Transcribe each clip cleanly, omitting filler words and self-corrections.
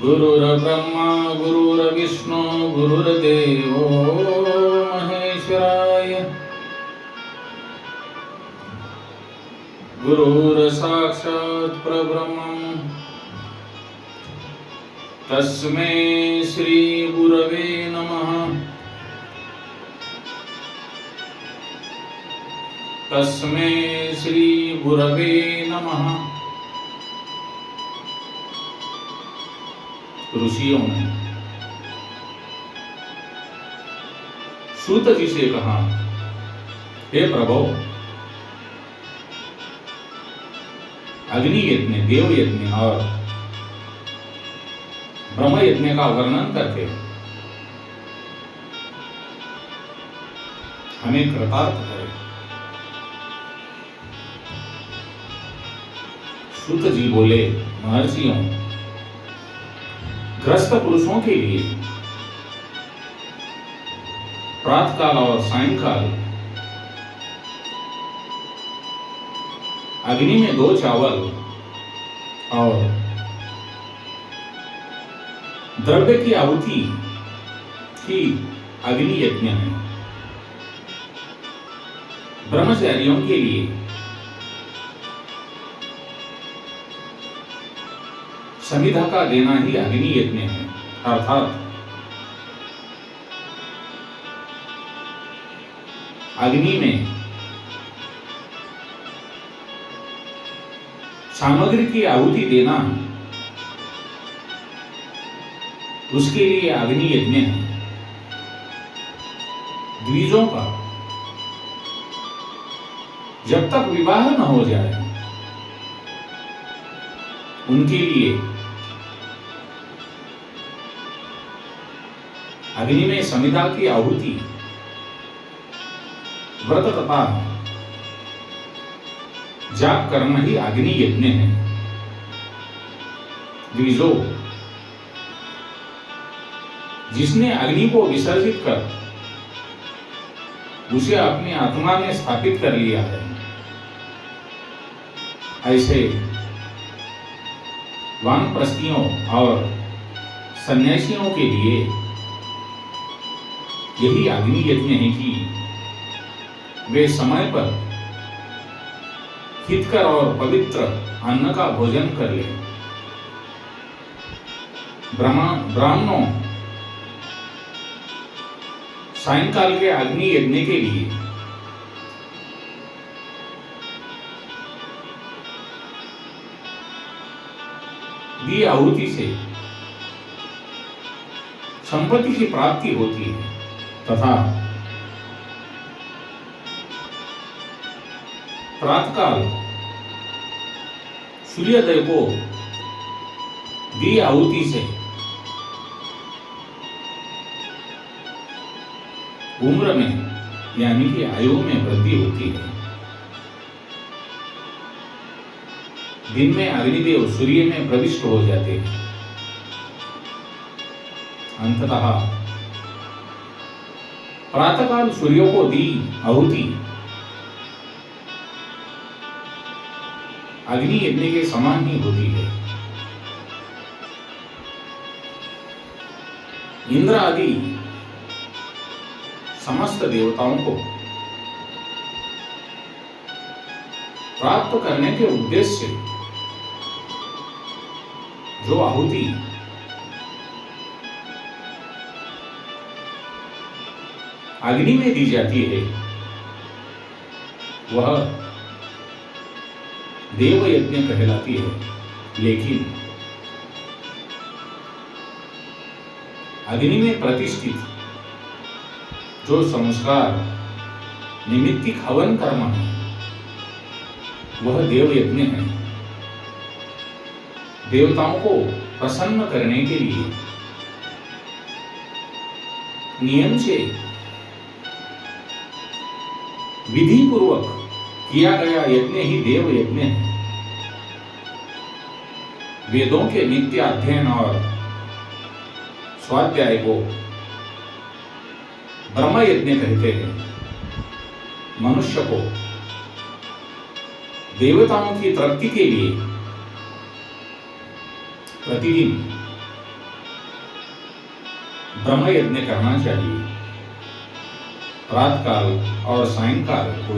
गुरुर्ब्रह्मा गुरुर्विष्णु गुरुर्देवो महेश्वराय गुरुर्साक्षात् परब्रह्म तस्मै श्री गुरवे नमः। तस्मै श्री गुरवे नमः। ऋषियों ने सूत जी से कहा, हे प्रभु, अग्नि यज्ञ, देव यज्ञ और ब्रह्म यज्ञ का वर्णन करके हमें कृतार्थ करें। सूत जी बोले, महर्षियों, ग्रस्त पुरुषों के लिए प्रातःकाल और सायंकाल अग्नि में 2 चावल और द्रव्य की आहुति ही अग्नि यज्ञ है। ब्रह्मचारियों के लिए समिधा का देना ही अग्नि यज्ञ है, अर्थात अग्नि में सामग्री की आहुति देना, उसके लिए अग्नि यज्ञ है। द्विजों का जब तक विवाह न हो जाए उनके लिए अग्नि में समिधा की आहुति व्रत तथा जाप करना ही अग्नि यज्ञ है। द्विजो, जिसने अग्नि को विसर्जित कर उसे अपनी आत्मा में स्थापित कर लिया है, ऐसे वानप्रस्थियों और सन्यासियों के लिए यही अग्नि यज्ञ है कि वे समय पर हितकर और पवित्र अन्न का भोजन कर ले। ब्राह्मणों सायंकाल के अग्नि यज्ञ के लिए दी आहुति से संपत्ति की प्राप्ति होती है तथा प्रातःकाल सूर्योदय को दी आहुति से उम्र में यानी कि आयु में वृद्धि होती है। दिन में अग्निदेव सूर्य में प्रविष्ट हो जाते हैं। अंततः प्रातःकाल सूर्य को दी आहुति अग्नि यज्ञ के समान ही होती है। इंद्र आदि समस्त देवताओं को प्राप्त करने के उद्देश्य से जो आहुति अग्नि में दी जाती है वह देव यज्ञ कहलाती है। लेकिन अग्नि में प्रतिष्ठित जो संस्कार निमित्तिक हवन कर्म है वह देव यज्ञ है। देवताओं को प्रसन्न करने के लिए नियम से विधि पूर्वक किया गया यज्ञ ही देव यज्ञ है। वेदों के नित्य अध्ययन और स्वाध्याय को ब्रह्म यज्ञ कहते हैं। मनुष्य को देवताओं की तृप्ति के लिए प्रतिदिन ब्रह्म यज्ञ करना चाहिए। प्रातःकाल और सायंकाल को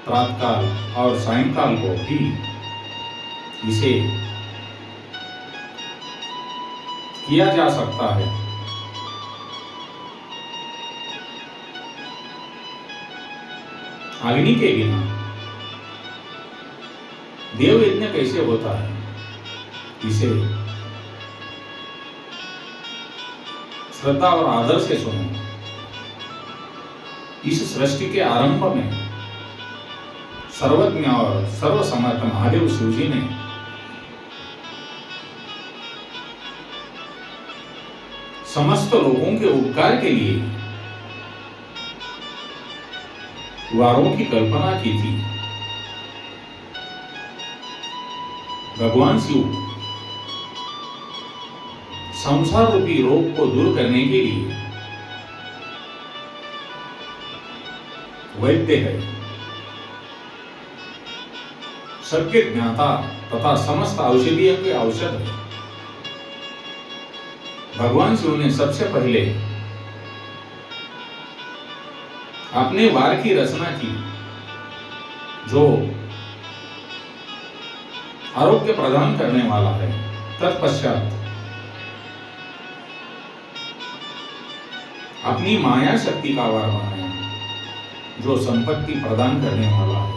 प्रातःकाल और सायंकाल को भी इसे किया जा सकता है। अग्नि के बिना देव यज्ञ कैसे होता है, इसे श्रद्धा और आदर से सुनो। इस सृष्टि के आरंभ में सर्वज्ञ और सर्वसमर्थ महादेव शिव जी ने समस्त लोगों के उपकार के लिए वारों की कल्पना की थी। भगवान शिव संसार रूपी रोग को दूर करने के लिए वैद्य है, सबके ज्ञाता तथा समस्त औषधियों के औषध है। भगवान शिव ने सबसे पहले अपने वार की रचना की, जो आरोग्य प्रदान करने वाला है। तत्पश्चात अपनी माया शक्ति का वार बनाया, जो संपत्ति प्रदान करने वाला है।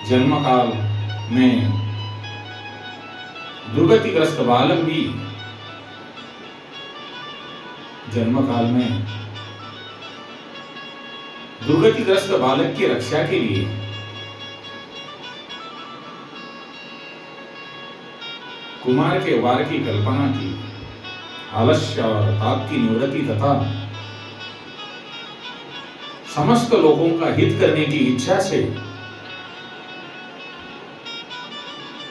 जन्म काल में दुर्गतिग्रस्त बालक भी दुर्गतिग्रस्त बालक की रक्षा के लिए कुमार के वार की कल्पना की। आलस्य और ताप की निवृत्ति तथा समस्त लोगों का हित करने की इच्छा से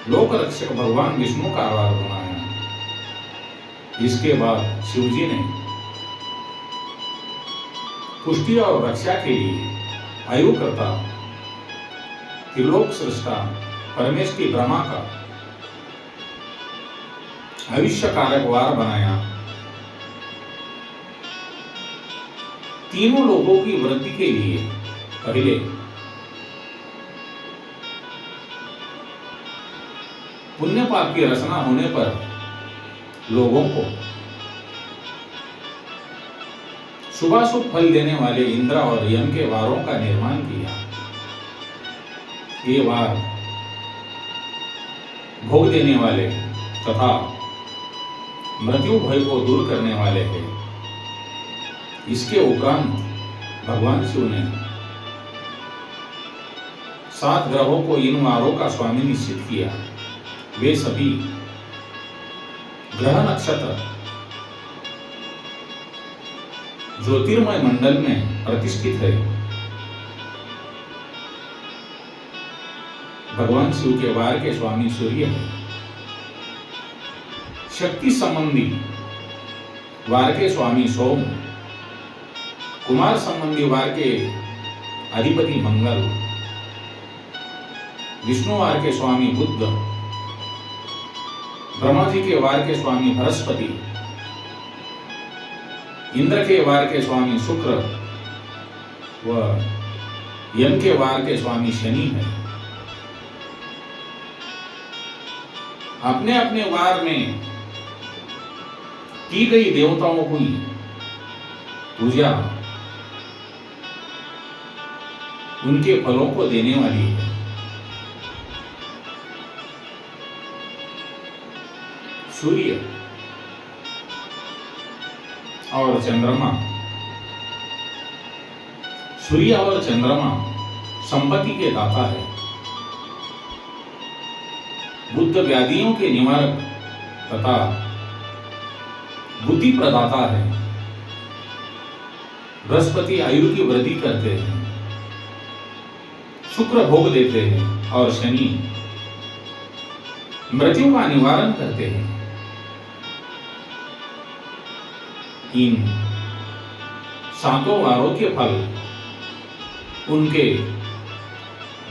लोक रक्षक भगवान विष्णु का आवार बनाया। इसके बाद शिवजी ने पुष्टि और रक्षा के लिए आयुकर्ता त्रिलोक सृष्टा परमेष्टि ब्रह्मा का भविष्य कारक वार बनाया। तीनों लोगों की वृद्धि के लिए पहले पुण्य पाप की रचना होने पर लोगों को शुभाशुभ फल देने वाले इंद्र और यम के वारों का निर्माण किया। ये वार भोग देने वाले तथा मृत्यु भय को दूर करने वाले हैं। इसके उपरांत भगवान शिव ने 7 ग्रहों को इन वारों का स्वामी निश्चित किया। वे सभी ग्रह नक्षत्र ज्योतिर्मय मंडल में प्रतिष्ठित है। भगवान शिव के वार के स्वामी सूर्य है। शक्ति संबंधी वार के स्वामी सोम, कुमार संबंधी वार के अधिपति मंगल, विष्णु वार के स्वामी बुध, ब्रह्मा जी के वार के स्वामी बृहस्पति, इंद्र के वार के स्वामी शुक्र व यम के वार के स्वामी शनि है। अपने अपने वार में की गई देवताओं की पूजा उनके फलों को देने वाली है। सूर्य और चंद्रमा संपत्ति के दाता है। बुद्ध व्याधियों के निवारक तथा बुद्धि प्रदाता है। बृहस्पति आयु की वृद्धि करते हैं। शुक्र भोग देते हैं और शनि मृत्यु का निवारण करते हैं। इन 7 वारों के फल उनके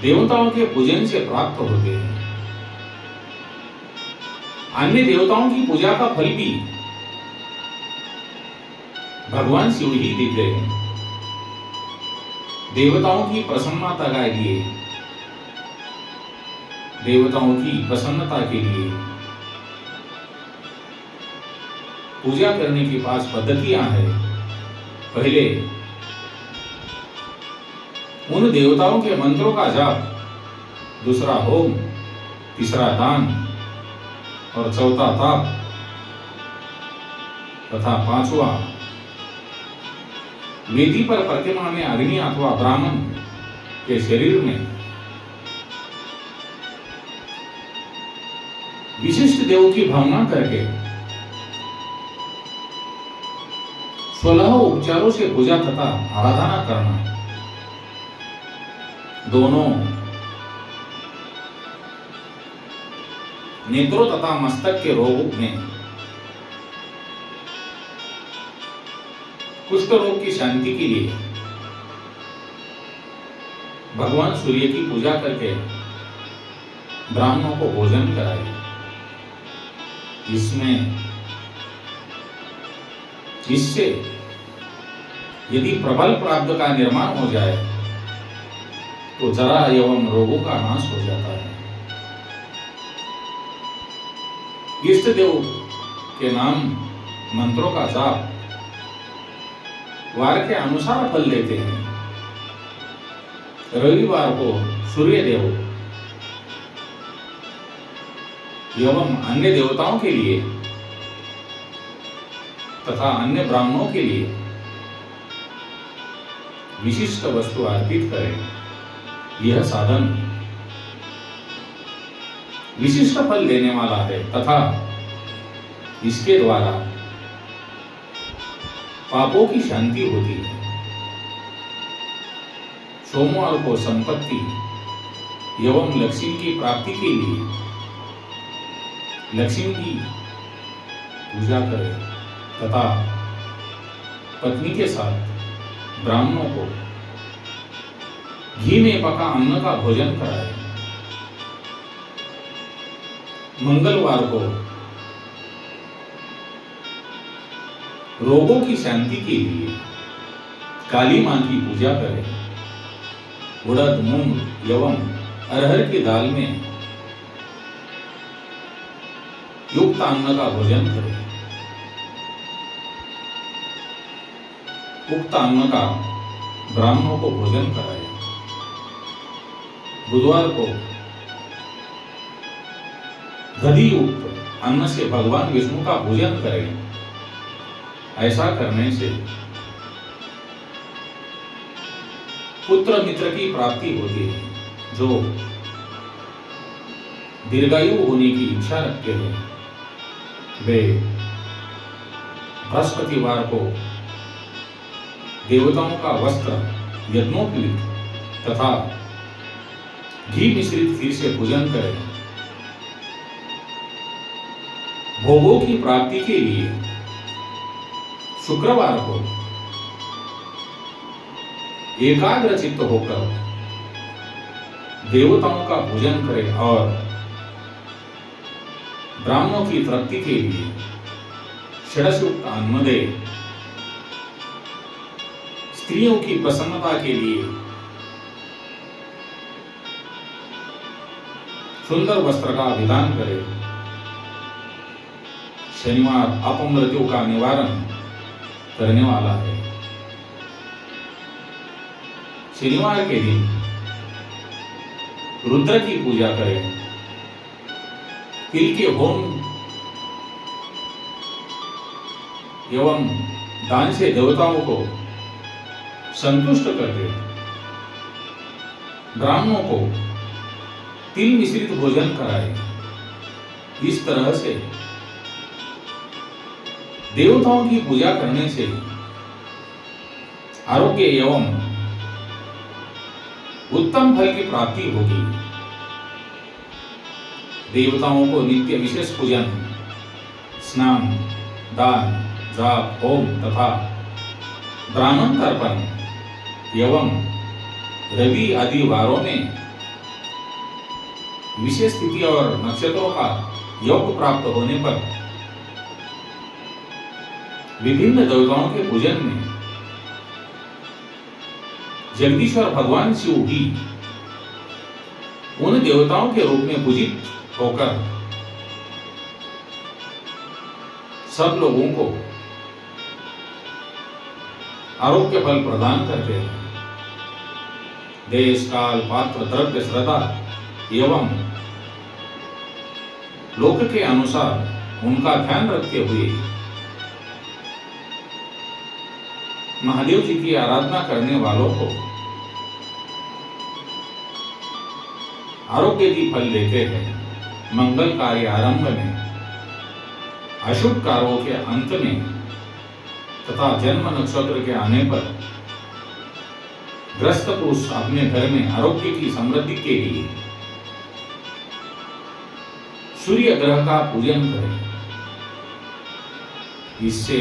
देवताओं के पूजन से प्राप्त होते हैं। अन्य देवताओं की पूजा का फल भी भगवान शिव ही देते हैं। देवताओं की प्रसन्नता के लिए, देवताओं की प्रसन्नता के लिए पूजा करने की 5 पद्धतियां हैं। पहले उन देवताओं के मंत्रों का जाप, दूसरा होम, तीसरा दान और चौथा ताप तथा 5वां वेदी पर प्रतिमा में अग्नि अथवा ब्राह्मण के शरीर में विशिष्ट देव की भावना करके 16 उपचारों से पूजा तथा आराधना करना। दोनों नेत्रों तथा मस्तक के रोग में कुष्ठ रोग की शांति के लिए भगवान सूर्य की पूजा करके ब्राह्मणों को भोजन कराए। इससे यदि प्रबल प्रारब्ध का निर्माण हो जाए तो जरा एवं रोगों का नाश हो जाता है। इष्ट देव के नाम मंत्रों का जाप वार के अनुसार फल देते हैं। रविवार को सूर्य देव एवं अन्य देवताओं के लिए तथा अन्य ब्राह्मणों के लिए विशिष्ट वस्तु अर्पित करें। यह साधन विशिष्ट फल देने वाला है तथा इसके द्वारा पापों की शांति होती है। सोमवार को संपत्ति एवं लक्ष्मी की प्राप्ति के लिए लक्ष्मी की पूजा करें तथा पत्नी के साथ ब्राह्मणों को घी में पका अन्न का भोजन कराएं। मंगलवार को रोगों की शांति के लिए काली मां की पूजा करें। उड़द, मूंग एवं अरहर की दाल में युक्त अन्न का भोजन करें। उक्त अन्न का ब्राह्मणों को भोजन कराएं। बुधवार को दधि युक्त अन्न से भगवान विष्णु का पूजन करें। ऐसा करने से पुत्र मित्र की प्राप्ति होती है। जो दीर्घायु होने की इच्छा रखते हैं वे बृहस्पतिवार को देवताओं का वस्त्र, यज्ञोपवीत तथा घी मिश्रित खीर से पूजन करें। भोगों की प्राप्ति के लिए शुक्रवार को एकाग्र चित्त होकर देवताओं का पूजन करें और ब्राह्मणों की तृप्ति के लिए षडशुक्त अन्न दे। स्त्रियों की प्रसन्नता के लिए सुंदर वस्त्र का विधान करें। शनिवार अपमृत्यु का निवारण करने वाला है। शनिवार के दिन रुद्र की पूजा करें। तिल के होम एवं दान से देवताओं को संतुष्ट कर दे। ब्राह्मणों को तिल मिश्रित भोजन कराए। इस तरह से देवताओं की पूजा करने से आरोग्य एवं उत्तम फल की प्राप्ति होगी। देवताओं को नित्य विशेष पूजन, स्नान, दान, जाप, होम तथा ब्राह्मण तर्पण एवं रवि आदि वारों में विशेष तिथि और नक्षत्रों का योग प्राप्त होने पर विभिन्न देवताओं के पूजन में जगदीश्वर भगवान शिव भी उन देवताओं के रूप में पूजित होकर सब लोगों को आरोग्य फल प्रदान करते हैं। देश काल पात्र द्रव्य श्रद्धा एवं लोक के अनुसार उनका ध्यान रखते हुए महादेव जी की आराधना करने वालों को आरोग्य की फल देते हैं। मंगल कार्य आरंभ में, अशुभ कार्यों के अंत में तथा जन्म नक्षत्र के आने पर ग्रस्त पुरुष अपने घर में आरोग्य की समृद्धि के लिए सूर्य ग्रह का पूजन करें। इससे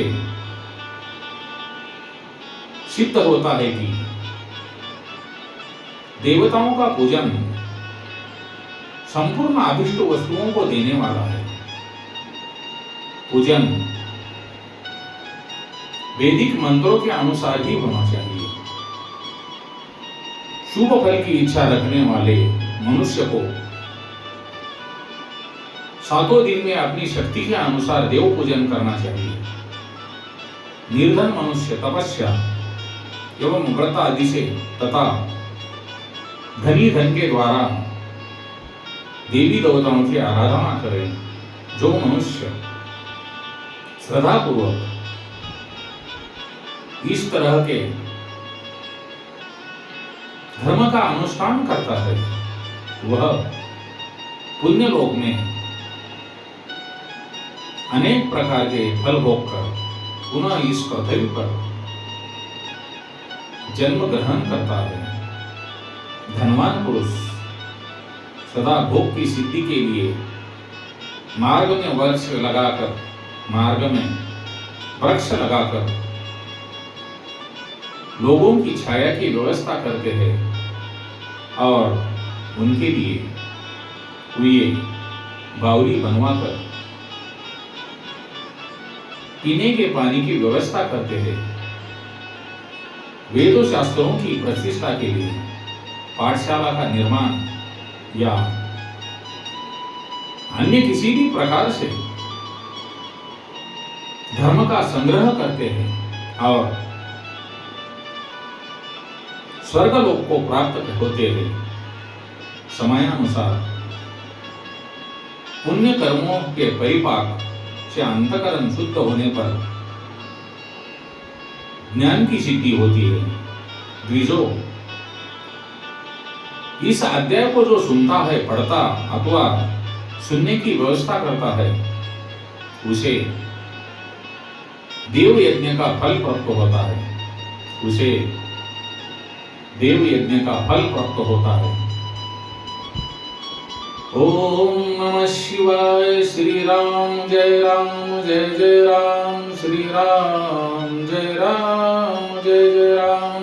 सिद्ध होता है कि देवताओं का पूजन संपूर्ण अभिष्ट वस्तुओं को देने वाला है। पूजन वैदिक मंत्रों के अनुसार ही होना चाहिए। शुभ फल की इच्छा रखने वाले मनुष्य को 7 दिन में अपनी शक्ति के अनुसार देव पूजन करना चाहिए। निर्धन मनुष्य तपस्या एवं व्रत आदि से तथा धनी धन के द्वारा देवी देवताओं की आराधना करें। जो मनुष्य श्रद्धा पूर्वक इस तरह के धर्म का अनुष्ठान करता है वह पुण्य लोक में अनेक प्रकार के फल भोग कर पुनः इस पृथ्वी पर जन्म ग्रहण करता है। धनवान पुरुष सदा भोग की सिद्धि के लिए मार्ग में वृक्ष लगाकर लोगों की छाया की व्यवस्था करते हैं और उनके लिए कुएं बावड़ी बनवाकर पीने के पानी की व्यवस्था करते हैं। वेदों शास्त्रों की प्रतिष्ठा के लिए पाठशाला का निर्माण या अन्य किसी भी प्रकार से धर्म का संग्रह करते हैं और स्वर्गलोक को प्राप्त होते हैं। समयानुसार पुण्य कर्मों के परिपाक से अंतकरण शुद्ध होने पर ज्ञान की सिद्धि होती है। द्विजों, इस अध्याय को जो सुनता है, पढ़ता अथवा सुनने की व्यवस्था करता है उसे देव यज्ञ का फल प्राप्त होता है। उसे देव यज्ञ का फल प्राप्त होता है। ओम नमः शिवाय। श्री राम जय जय राम, श्री राम जय जय राम।